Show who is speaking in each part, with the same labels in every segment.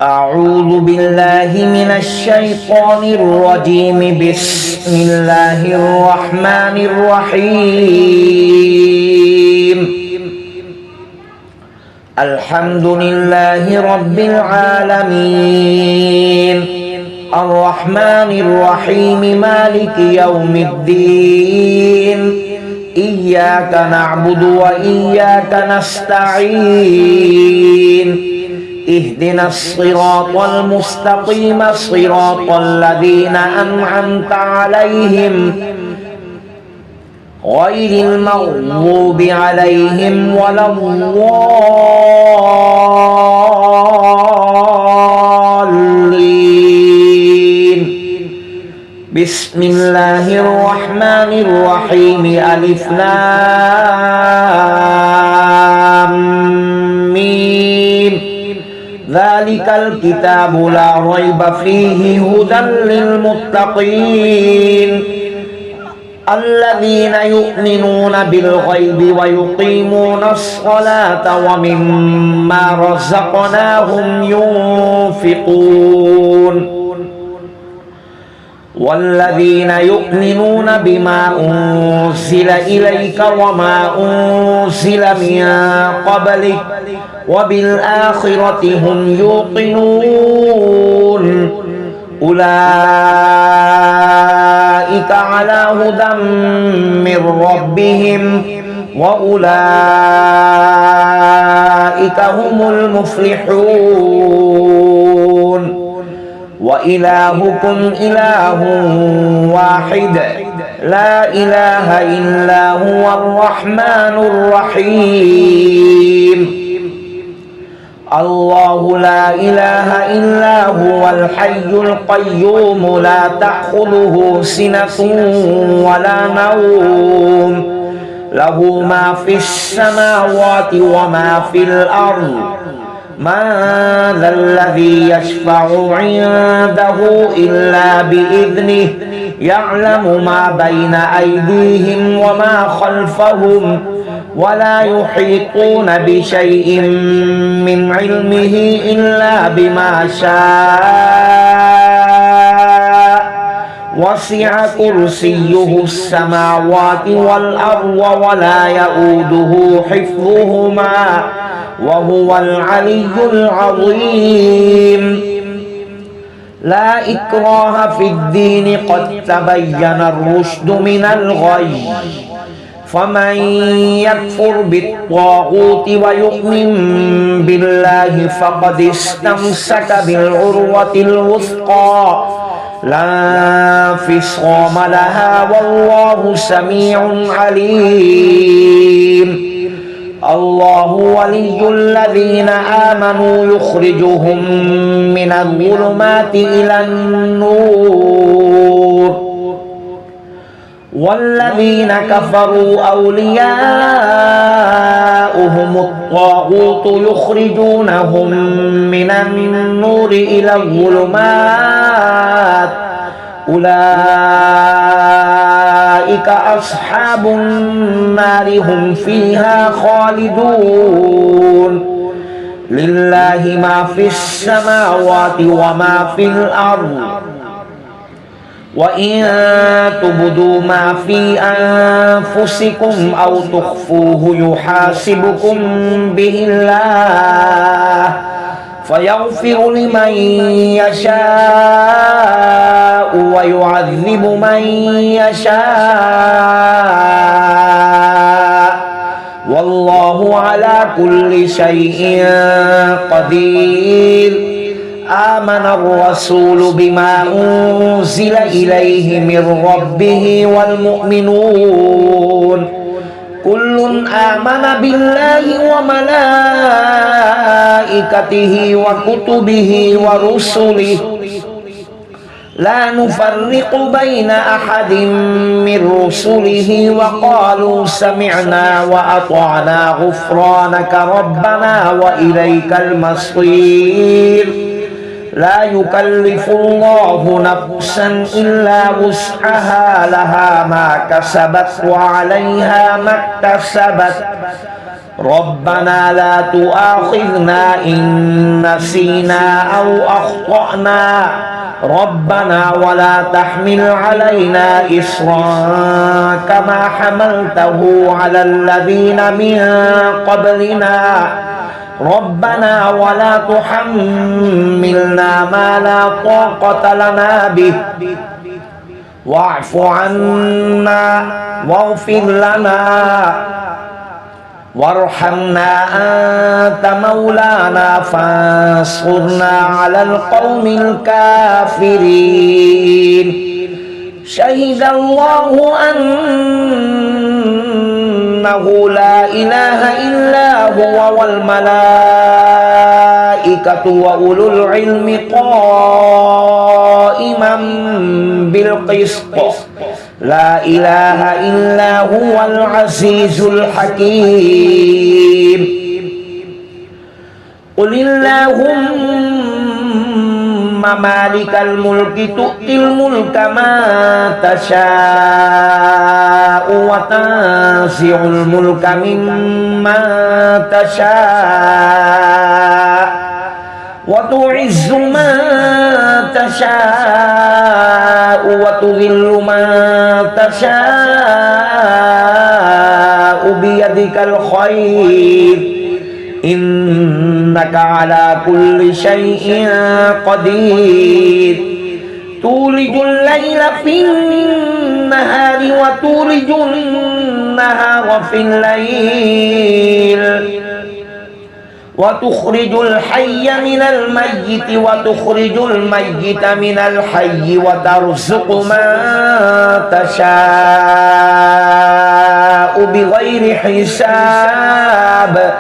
Speaker 1: أعوذ بالله من الشيطان الرجيم. بسم الله الرحمن الرحيم. الحمد لله رب العالمين الرحمن الرحيم مالك يوم الدين. إياك نعبد وإياك نستعين. اهدنا الصراط المستقيم صراط الذين أنعمت عليهم غير المغضوب عليهم ولا الضالين. بسم الله الرحمن الرحيم. ألف لام ميم. ذلك الكتاب لا ريب فيه هدى للمتقين الذين يؤمنون بالغيب ويقيمون الصلاة ومما رزقناهم ينفقون والذين يؤمنون بما أنزل إليك وما أنزل من قبلك وبالآخرة هم يوقنون أولئك على هدى من ربهم وأولئك هم المفلحون. وإلهكم إله واحد لا إله إلا هو الرحمن الرحيم. الله لا إله إلا هو الحي القيوم لا تأخذه سنة ولا نوم له ما في السماوات وما في الأرض. من ذا الذي يشفع عنده إلا بإذنه يعلم ما بين أيديهم وما خلفهم ولا يحيطون بشيء من علمه إلا بما شاء. وسع كرسيه السماوات والأرض ولا يؤوده حفظهما وهو العلي العظيم. لا إكراه في الدين قد تبين الرشد من الغي. فمن يكفر بالطاغوت ويؤمن بالله فقد استمسك بالعروة الوثقى لا انفصام لها والله سميع عليم. الله ولي الذين آمنوا يخرجهم من الظلمات إلى النور والذين كفروا أولياؤهم الطاغوت يخرجونهم من النور إلى الظلمات أولئك أصحاب النار هم فيها خالدون. لله ما في السماوات وما في الأرض وإن تبدوا ما في أنفسكم أو تخفوه يحاسبكم به الله فيغفر لمن يشاء ويعذب من يشاء والله على كل شيء قدير. آمن الرسول بما أنزل إليه من ربه والمؤمنون كل آمن بالله وملائكته وكتبه ورسله لا نفرق بين أحد من رسله وقالوا سمعنا وأطعنا غفرانك ربنا وإليك المصير. لا يكلف الله نفسا إلا وسعها لها ما كسبت وعليها ما اكتسبت ربنا لا تؤاخذنا إن نسينا أو أخطأنا ربنا ولا تحمل علينا إصرا كما حملته على الذين من قبلنا ربنا ولا تحملنا ما لا طاقة لنا به واعف عنا واغفر لنا وارحمنا أنت مولانا فانصرنا على القوم الكافرين شهد الله أنه لا إله إلا هو والملائكة وأولو العلم قائما بالقسط لا إله إلا هو العزيز الحكيم قل اللهم مالك الملك تؤتي الملك من تشاء وتنزع الملك ممن تشاء وتعز من تشاء وتذل من تشاء بيدك الخير إنك على كل شيء قدير تولج الليل في النهار وتولج النهار في الليل وتخرج الحي من الميت وتخرج الميت من الحي وترزق من تشاء بغير حساب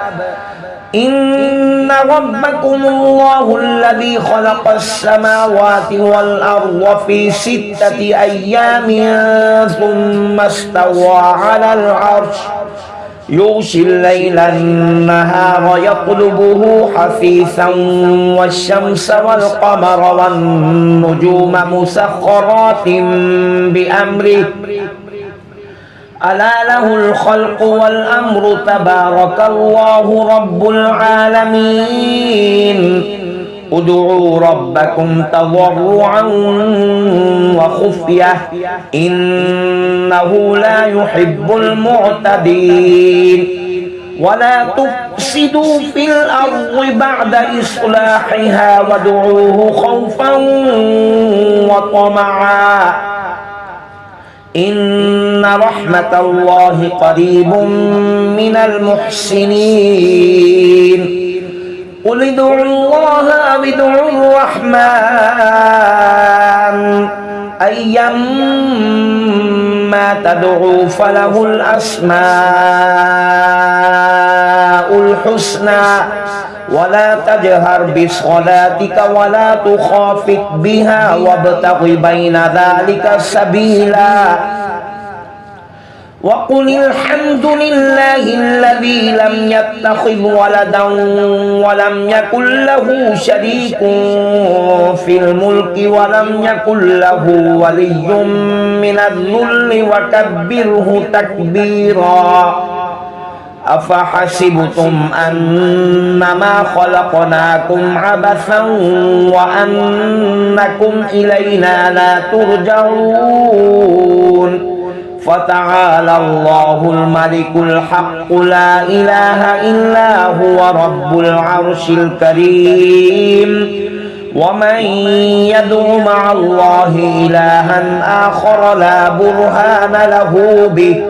Speaker 1: إن ربكم الله الذي خلق السماوات والأرض في 6 أيام ثم استوى على العرش يغشي الليل النهار يطلبه حثيثا والشمس والقمر والنجوم مسخرات بأمره ألا له الخلق والأمر تبارك الله رب العالمين ادعوا ربكم تضرعا وخفية إنه لا يحب المعتدين ولا تفسدوا في الأرض بعد إصلاحها وادعوه خوفا وطمعا إن رحمة الله قريب من المحسنين قل ادعوا الله أو ادعوا الرحمن أيما تدعوا فله الأسماء الحسنى ولا تجهر بصلاتك ولا تخافت بها وابتغ بين ذلك سبيلا وقل الحمد لله الذي لم يتخذ ولدا ولم يكن له شريك في الملك ولم يكن له ولي من الذل وكبره تكبيرا أفحسبتم أنما خلقناكم عبثا وأنكم إلينا لا ترجعون فتعالى الله الملك الحق لا إله إلا هو رب العرش الكريم ومن يدع مع الله إلها آخر لا برهان له به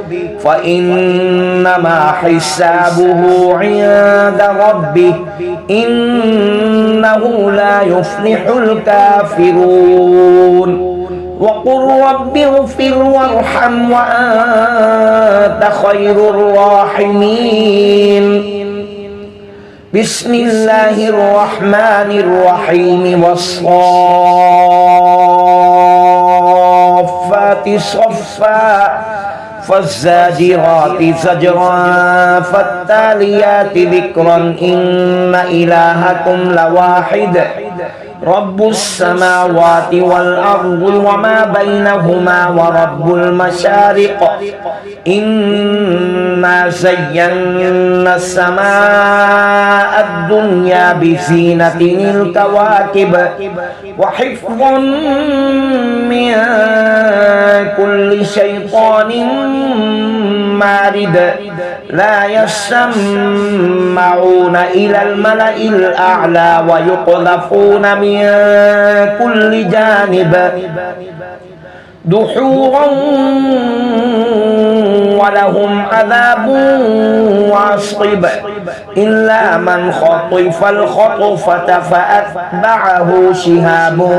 Speaker 1: فإنما حسابه عند ربه إنه لا يفلح الكافرون وقل رب اغفر وارحم وأنت خير الراحمين بسم الله الرحمن الرحيم والصافات صفا فالزاجرات زجرا فالتاليات ذكرا إن إلهكم لواحد رب السماوات والأرض وما بينهما ورب المشارق إنا زينا السماء الدنيا بزينة الكواكب وحفظا من كل شيطان مارد لا يسمعون إلى الملأ الأعلى ويقذفون من كل جانب دحورا ولهم عذاب واصب إلا من خطف الخطفة فأتبعه شهاب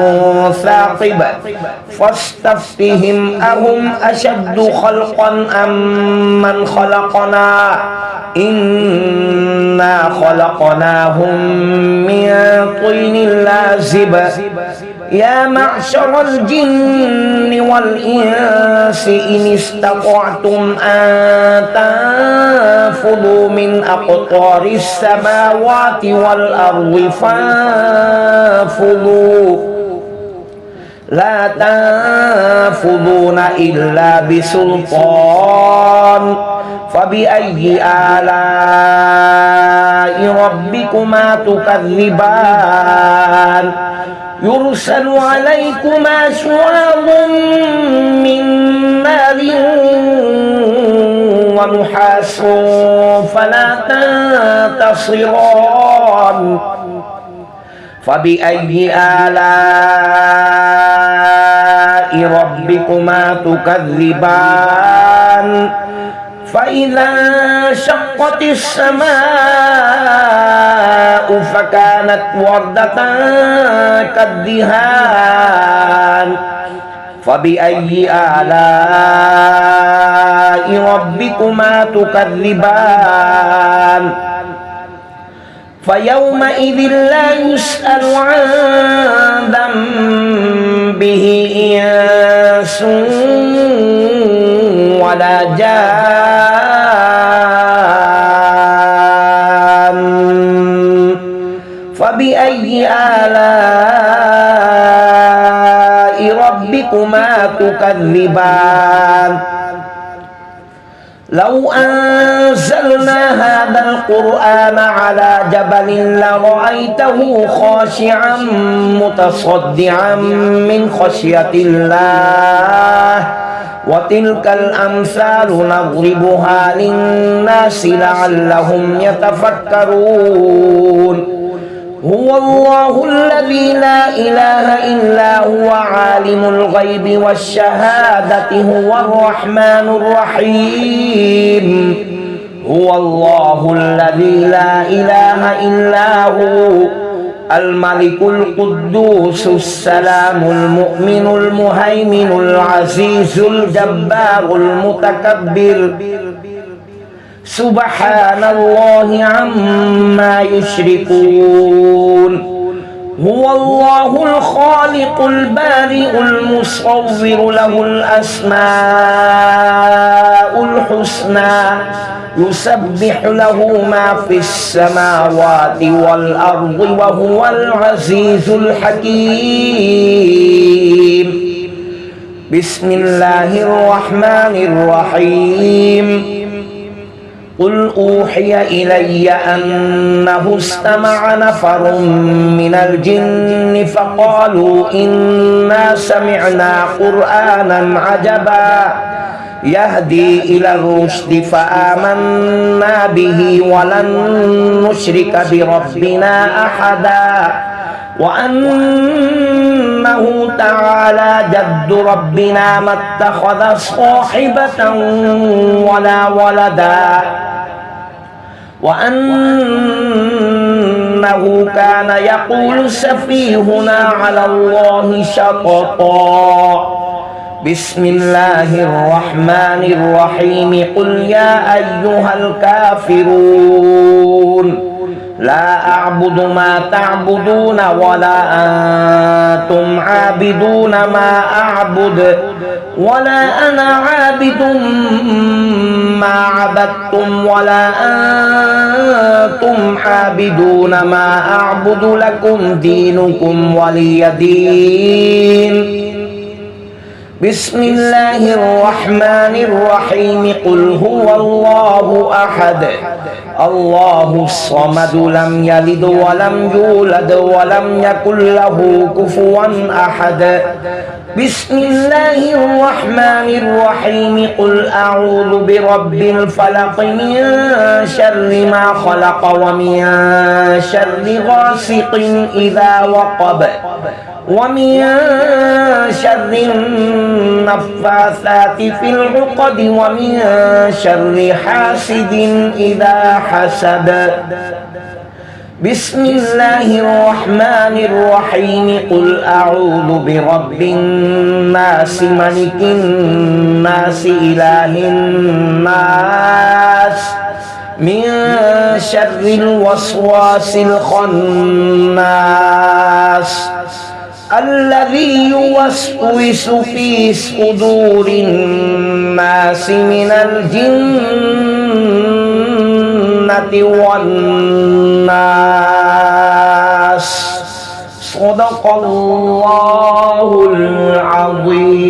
Speaker 1: ثاقب فاستفتهم أهم أشد خلقا أم من خلقنا إنا خلقناهم من طين لازب يا معشر الجن والإنس إن استطعتم أن تنفذوا من أقطار السماوات والأرض فانفذوا لا تنفذون إلا بسلطان فبأي آلاء ربكما تكذبان يرسل عليكما شواظ من نار ونحاس فلا تنتصران فبأي آلاء ربكما تكذبان فإذا انشقت السماء فكانت وردة كالدهان فبأي آلاء ربكما تكذبان فيومئذ لا يسأل عن ذنبه إنس ولا جان فبأي آلاء ربكما تكذبان لو أنزلنا هذا القرآن على جبل لرأيته خاشعا متصدعا من خشية الله وتلك الأمثال نضربها للناس لعلهم يتفكرون هو الله الذي لا إله إلا هو عالم الغيب والشهادة هو الرحمن الرحيم هو الله الذي لا إله إلا هو الملك القدوس السلام المؤمن المهيمن العزيز الجبار المتكبر سبحان الله عما يشركون هو الله الخالق البارئ المصور له الأسماء الحسنى يسبح له ما في السماوات والأرض وهو العزيز الحكيم بسم الله الرحمن الرحيم قل أوحي إلي أنه استمع نفر من الجن فقالوا إنا سمعنا قرآنا عجبا يهدي إلى الرشد فآمنا به ولن نشرك بربنا أحدا وأنه تعالى جد ربنا ما اتخذ صاحبة ولا ولدا وأنه كان يقول سفيهنا على الله شططا بسم الله الرحمن الرحيم قل يا أيها الكافرون لا أعبد ما تعبدون ولا أنتم عابدون ما أعبد ولا أنا عابد ما عبدتم ولا أنتم عابدون ما أعبد لكم دينكم ولي دين بسم الله الرحمن الرحيم قل هو الله أحد الله الصمد لم يلد ولم يولد ولم يكن له كفوا أحد بسم الله الرحمن الرحيم قل أعوذ برب الفلق من شر ما خلق ومن شر غاسق إذا وقب ومن شر النفاثات في العقد ومن شر حاسد إذا حسد بسم الله الرحمن الرحيم قل أعوذ برب الناس ملك الناس إله الناس من شر الوسواس الخناس الذي يوسوس في صدور الناس من الجنة والناس صدق الله العظيم